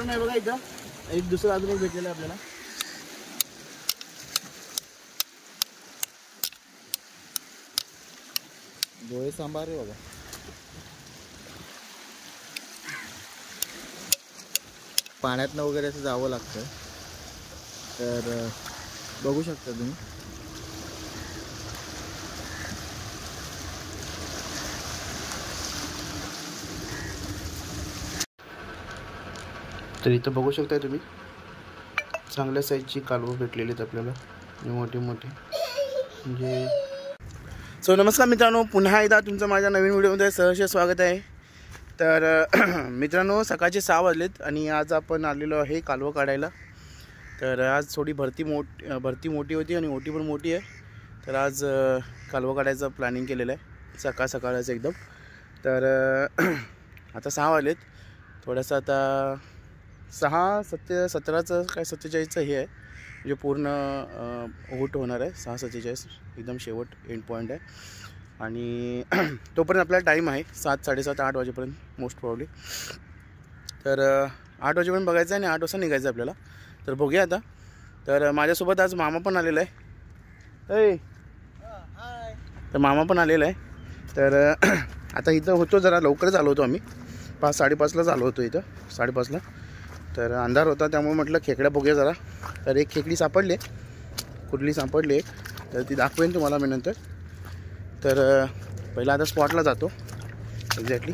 मित्रांनो हे बघा इथं एक दुसरं अजून एक भेटलेलं आहे आपल्याला. डोळे सांभार रे बाबा. पाण्यातनं वगैरे असं जावं लागतं. तर बघू शकता तुम्ही. तर इथं बघू शकताय तुम्ही चांगल्या साईजची कालवं भेटलेली आहेत आपल्याला, मोठे मोठे. म्हणजे नमस्कार मित्रांनो, पुन्हा एकदा तुमचं माझ्या नवीन व्हिडिओमध्ये सहर्ष स्वागत आहे. तर मित्रांनो सकाळचे 6 वाजलेत आणि आज आपण आलेलो आहे कालवं काढायला. तर आज थोडी भरती मोठी होती आणि ओटी पण मोठी आहे. तर आज कालवं काढायचं प्लॅनिंग केलेलं आहे सकाळच एकदम. तर आता 6 वाजलेत. थोडंसं आता 6:17चं काय 47चं हे आहे, म्हणजे पूर्ण ओट होणार आहे. 6:47 एकदम शेवट एंड पॉईंट आहे. आणि तोपर्यंत आपल्याला टाईम आहे 7, 7:30, 8 वाजेपर्यंत मोस्ट प्रॉब्ली. तर 8 वाजेपर्यंत बघायचं आहे आणि 8 वाजता निघायचं आहे आपल्याला. तर बघूया आता. तर माझ्यासोबत आज मामा पण आलेला आहे. तर मामा पण आलेला आहे. तर आता इथं होतो, जरा लवकरच आलो होतो आम्ही. 5, 5:30लाच आलो होतो इथं, 5:30ला. तर अंधार होता त्यामुळे म्हटलं खेकड्या बघूया जरा. तर एक खेकडी सापडली, कुठली सापडली एक, तर ती दाखवेन तुम्हाला मी नंतर. तर पहिला आता स्पॉटला जातो एक्झॅक्टली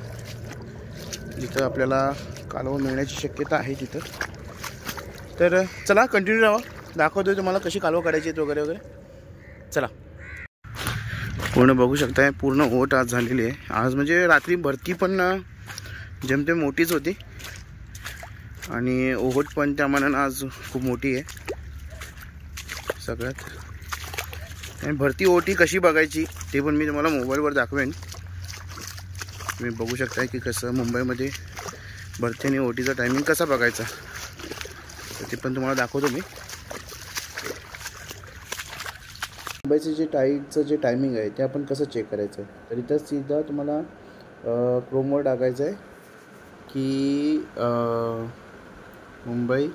जिथं आपल्याला कालवं मिळण्याची शक्यता आहे तिथं. तर चला कंटिन्यू राहा, दाखवतोय तुम्हाला कशी कालवं काढायची आहेत वगैरे वगैरे. चला. पूर्ण बघू शकताय, पूर्ण ओट आज झालेली आहे. आज म्हणजे रात्री भरती पण जेमतेम मोठीच होती आणि ओहोट पण त्या मानानं आज खूप मोठी आहे सगळ्यात. आणि भरती ओटी कशी बघायची ते पण मी तुम्हाला मोबाईलवर दाखवेन. तुम्ही बघू शकताय की कसं मुंबईमध्ये भरती आणि ओटीचा टायमिंग कसा बघायचा, तर ते पण तुम्हाला दाखवतो मी. मुंबईचं जे टाईडचं जे टायमिंग आहे ते आपण कसं चेक करायचं आहे, तर इथं सीधा तुम्हाला क्रोमवर टाकायचं आहे की मुंबई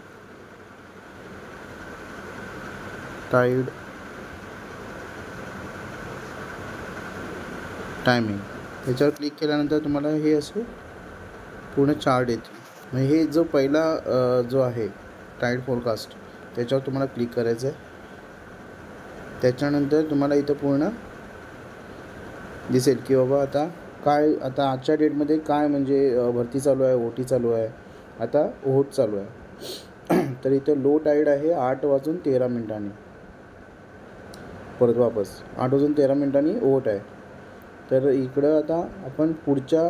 टाईड टायमिंग. याच्यावर क्लिक केल्यानंतर तुम्हाला हे असं पूर्ण चार्ट येते. मग हे जो पहिला जो आहे टाईड फोरकास्ट त्याच्यावर तुम्हाला क्लिक करायचं आहे. त्याच्यानंतर तुम्हाला इथं पूर्ण दिसेल की बाबा आता काय, आता आजच्या डेटमध्ये काय म्हणजे भरती चालू आहे, ओटी चालू आहे, आता ओहोट चालू आहे. तर इथं लो टाईड आहे 8:13. परत वापस 8:13 ओहोट आहे. तर इकडं आता आपण पुढच्या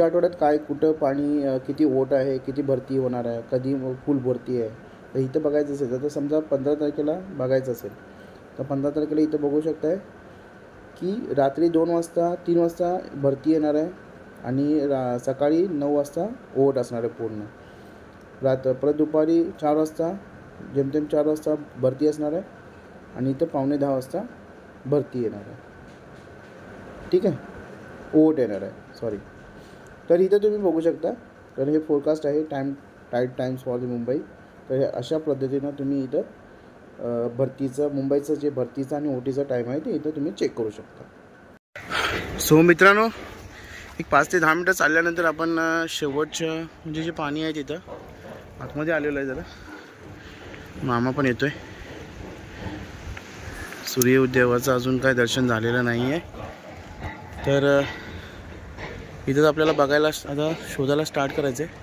आठवड्यात काय कुठं पाणी किती ओट आहे, किती भरती होणार आहे, कधी फुल भरती आहे, तर इथं बघायचं असेल तर समजा 15 तारखेला बघायचं असेल तर 15 तारखेला इथं बघू शकताय की रात्री 2 वाजता 3 वाजता भरती येणार आहे आणि सकाळी 9 वाजता ओट असणार आहे पूर्ण. परत दुपारी 4 वाजता जेमतेम 4 वाजता भरती असणार आहे आणि इथं 9:15 वाजता भरती येणार आहे. ठीक आहे, ओट येणार आहे, सॉरी. तर इथं तुम्ही बघू शकता. तर हे फोरकास्ट आहे tide times for the Mumbai. तर हे अशा पद्धतीनं तुम्ही इथं भरतीचं, मुंबईचं जे भरतीचं आणि ओटीचं टाईम आहे ते इथं तुम्ही चेक करू शकता. सो मित्रांनो, एक 5 ते 10 मिनटं चालल्यानंतर आपण शेवटचं म्हणजे जे पाणी आहे तिथं आतमध्ये आलेलं आहे. जरा मामा पण येतोय. सूर्योदयाचं अजून काय दर्शन झालेलं नाही आहे. तर इथंच आपल्याला बघायला आता शोधायला स्टार्ट करायचं आहे.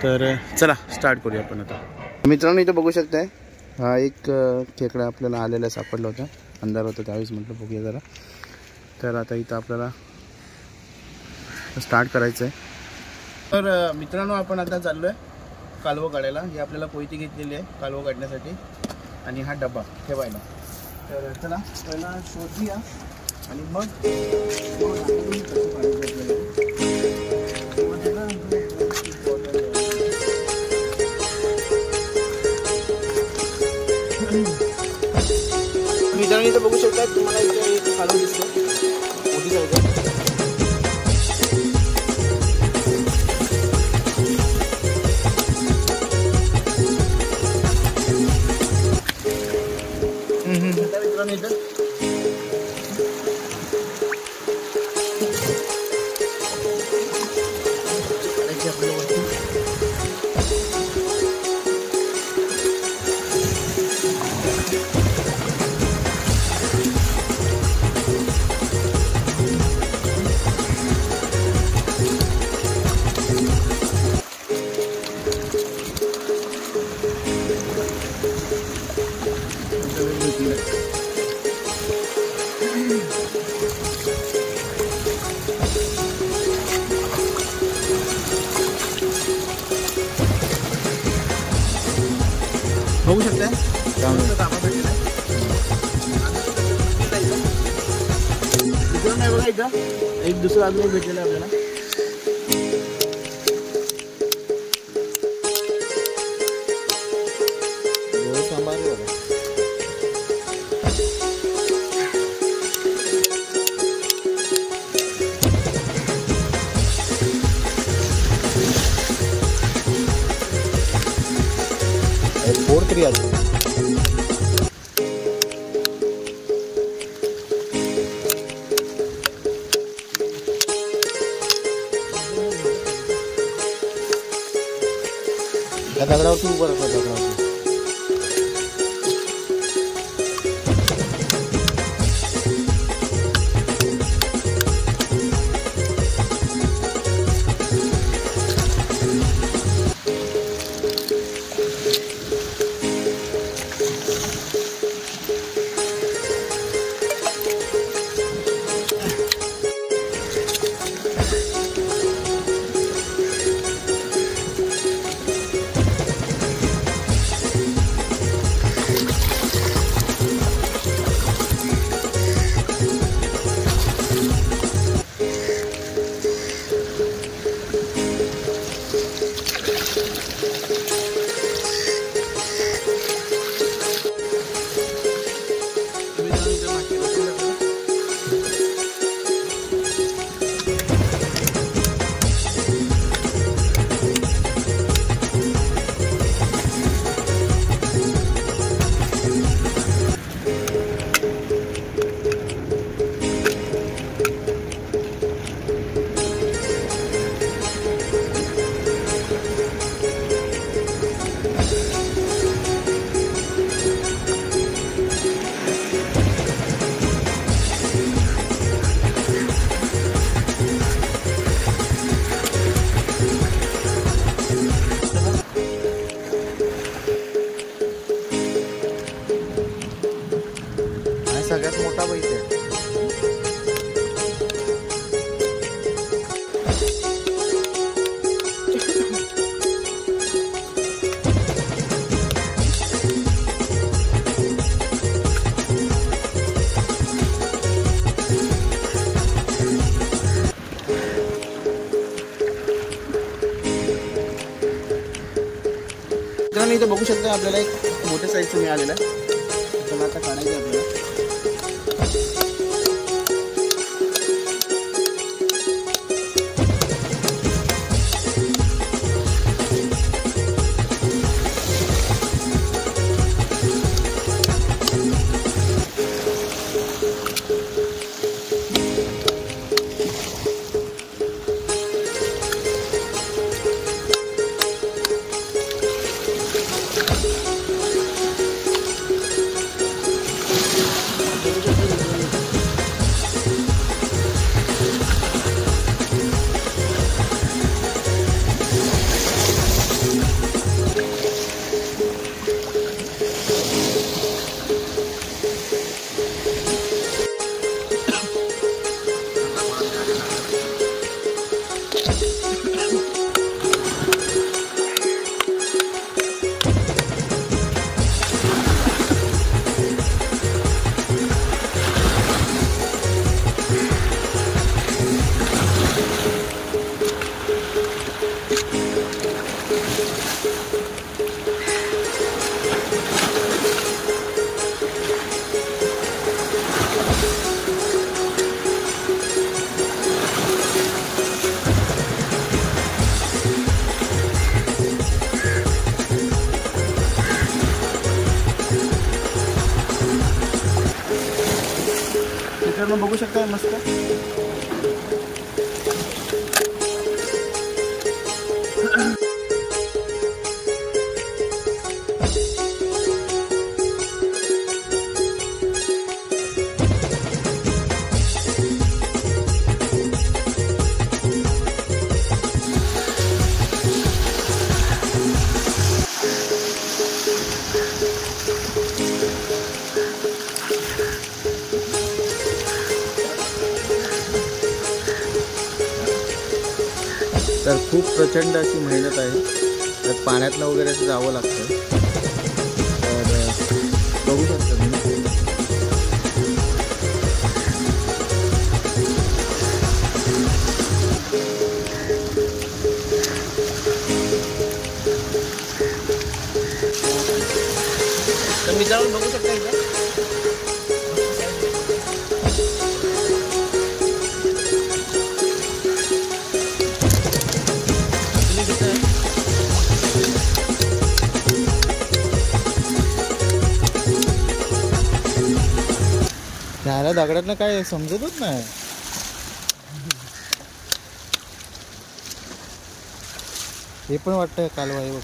तर चला स्टार्ट करूया आपण आता. मित्रांनो इथं बघू शकताय हा एक खेकडा आपल्याला आलेला सापडला होता. अंधार होता त्यावेळेस म्हटलं बघूया जरा. तर आता इथं आपल्याला स्टार्ट करायचं आहे. तर मित्रांनो आपण आता चाललो आहे कालवं काढायला. ही आपल्याला पोयती घेतलेली आहे कालवं काढण्यासाठी आणि हा डबा ठेवायला. तर चला पहिला शोधूया आणि मग मित्रांनो इथं बघू शकता तुम्हाला इथे कालवं दिसतो मोठी जाऊ. मित्रांनो इथं बघू शकता इकडं नाही बघा इथं एक दुसरं अजून भेटलेलं आहे आपल्याला फोर्थ तरी अजून त्या दगडावरती उभं राहतो दगडावरती सगळ्यात मोठा बैठ आहे मित्रांनो इथे बघू शकता आपल्याला एक मोठ्या साईजचं मिळालेलं आहे त्याला आता काढायचं आपल्याला मित्रांनो बघू शकता मस्त तर खूप प्रचंड अशी मेहनत आहे. तर पाण्यातनं वगैरे असं जावं लागतं. तर बघू शकता तुम्ही. तर मित्रांनो बघू शकता इथं ह्याला दगडातनं काय समजतच नाही. हे पण वाटतं कालवा आहे बघ.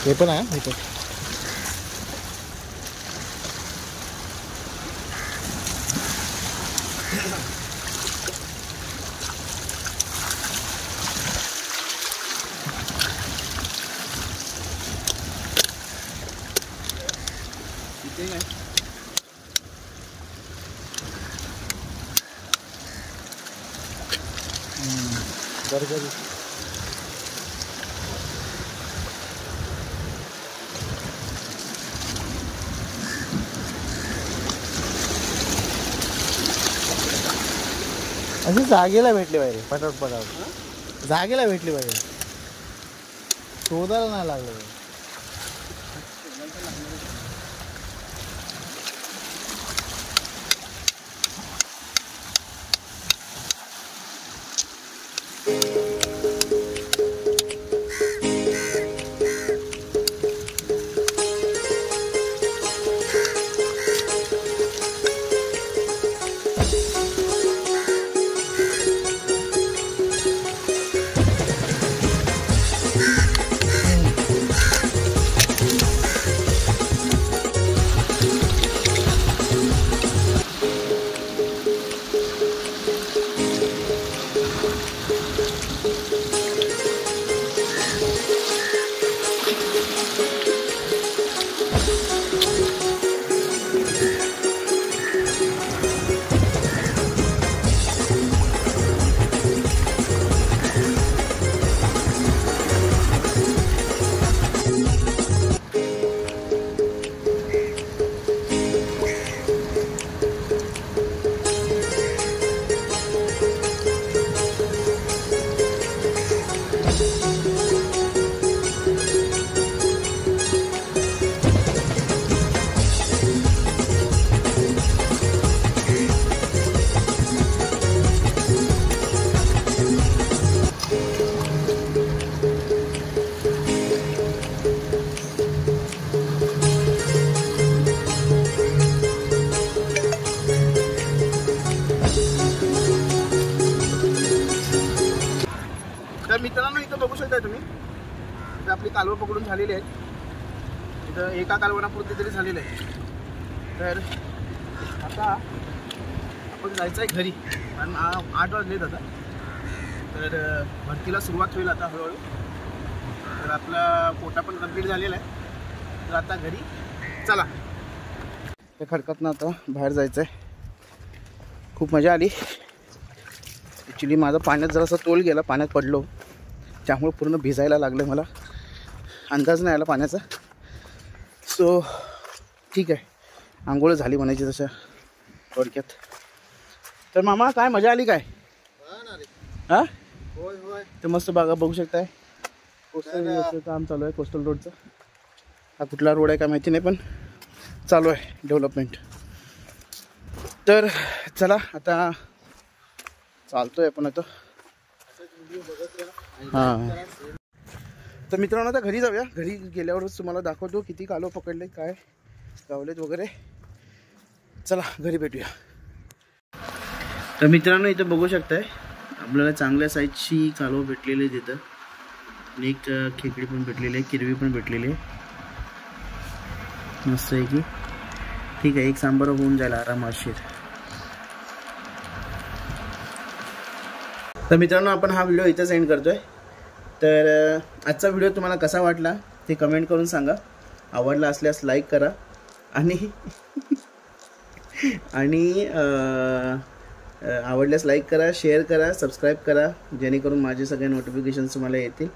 हे पण आहे इथं. गरगरी. अशी जागेला भेटली पाहिजे पटापट जागेला भेटली पाहिजे. शोधायला नाही लागलं पाहिजे. तर मित्रांनो इथं बघू शकता तुम्ही. इथं आपली कालवं पकडून झालेली आहेत. इथं एका कालवणापुरती तरी झालेलं आहे. तर आता आपण जायचं आहे घरी, कारण 8 वाजलेत आता. तर भरतीला सुरुवात होईल आता हळूहळू. तर आपला कोटा पण कंप्लीट झालेला आहे. तर आता घरी चला. त्या खडकातनं आता बाहेर जायचं आहे. खूप मजा आली. ॲक्च्युली माझा पाण्यात जरासा तोल गेला, पाण्यात पडलो, त्यामुळे पूर्ण भिजायला लागलं. मला अंदाज नाही आला पाण्याचा. सो ठीक आहे, आंघोळ झाली म्हणायची तशा थोडक्यात. तर मामा काय मजा आली काय? हां होय होय. तर मस्त बागा बघू शकताय. कोस्टल रोडचं काम चालू आहे. कोस्टल रोडचं हा कुठला रोड आहे काय माहिती नाही, पण चालू आहे डेव्हलपमेंट. तर चला आता चालतोय आपण आता. हां तर मित्रांनो आता घरी जाऊया. घरी गेल्यावरच तुम्हाला दाखवतो किती कालव पकडले, काय गावलेत वगैरे. चला घरी भेटूया. तर मित्रांनो इथं बघू शकताय आपल्याला चांगल्या साईजची कालव भेटलेली आहे तिथं. आणि एक खेकडी पण भेटलेली आहे, किरवी पण भेटलेली आहे. मस्त आहे की. ठीक आहे, एक सांबार होऊन जाईल आरामाशीर. तर मित्रांनो आपण हा व्हिडिओ इथंच एंड करतोय. तर आजचा व्हिडिओ तुम्हाला कसा वाटला ते कमेंट करून सांगा. आवडला असल्यास लाईक करा आणि आवडल्यास लाईक करा, शेअर करा, सबस्क्राईब करा, जेणेकरून माझे सगळे नोटिफिकेशन्स तुम्हाला येतील.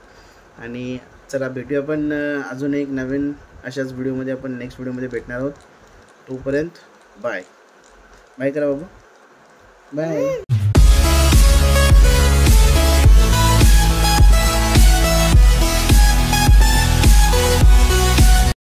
आणि चला भेटूया आपण अजून एक नवीन अशाच व्हिडिओमध्ये. आपण नेक्स्ट व्हिडिओमध्ये भेटणार आहोत. तोपर्यंत बाय बाय करा बाबा. बाय.